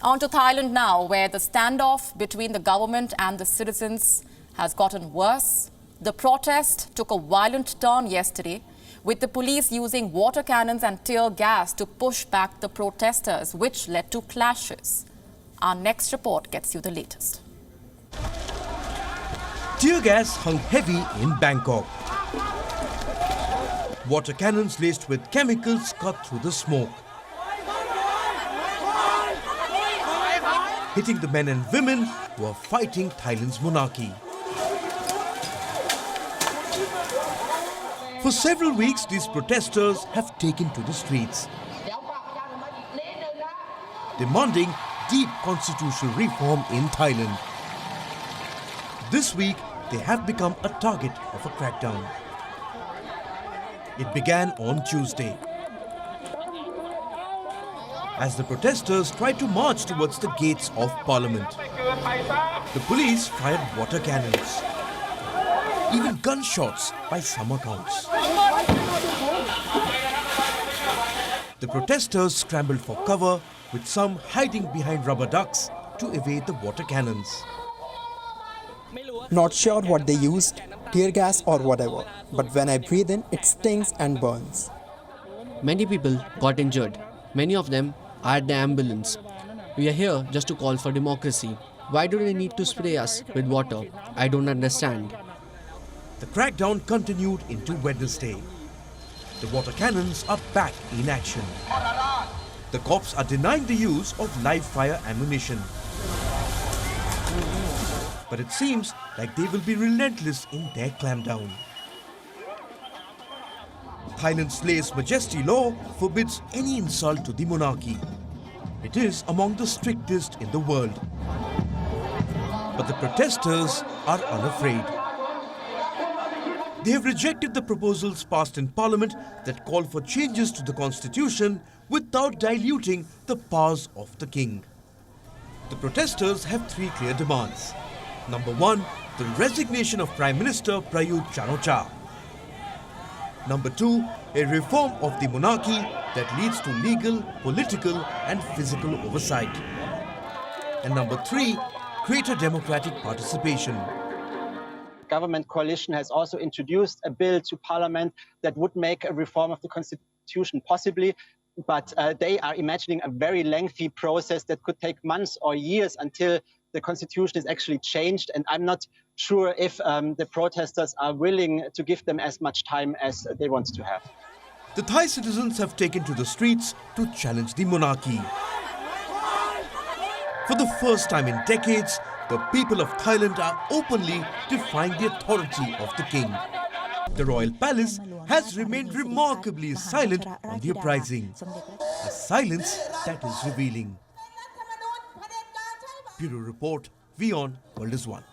On to Thailand now, where the standoff between the government and the citizens has gotten worse. The protest took a violent turn yesterday, with the police using water cannons and tear gas to push back the protesters, which led to clashes. Our next report gets you the latest. Tear gas hung heavy in Bangkok. Water cannons laced with chemicals cut through the smoke, hitting the men and women who are fighting Thailand's monarchy. For several weeks, these protesters have taken to the streets, demanding deep constitutional reform in Thailand. This week, they have become a target of a crackdown. It began on Tuesday, as the protesters tried to march towards the gates of Parliament. The police fired water cannons, even gunshots by some accounts. The protesters scrambled for cover, with some hiding behind rubber ducks to evade the water cannons. Not sure what they used, tear gas or whatever, but when I breathe in, it stings and burns. Many people got injured. Many of them are at the ambulance. We are here just to call for democracy. Why do they need to spray us with water? I don't understand. The crackdown continued into Wednesday. The water cannons are back in action. The cops are denying the use of live fire ammunition. But it seems like they will be relentless in their clampdown. Thailand's lèse majesty law forbids any insult to the monarchy. It is among the strictest in the world. But the protesters are unafraid. They have rejected the proposals passed in Parliament that call for changes to the constitution without diluting the powers of the king. The protesters have three clear demands. Number one, the resignation of Prime Minister Prayut Chan-o-cha. Number two, a reform of the monarchy that leads to legal, political and physical oversight. And number three, greater democratic participation. Government coalition has also introduced a bill to Parliament that would make a reform of the constitution possibly, but they are imagining a very lengthy process that could take months or years until the constitution is actually changed, and I'm not sure if the protesters are willing to give them as much time as they want to have. The Thai citizens have taken to the streets to challenge the monarchy. For the first time in decades, the people of Thailand are openly defying the authority of the king. The royal palace has remained remarkably silent on the uprising, a silence that is revealing. Bureau Report, WION World is One.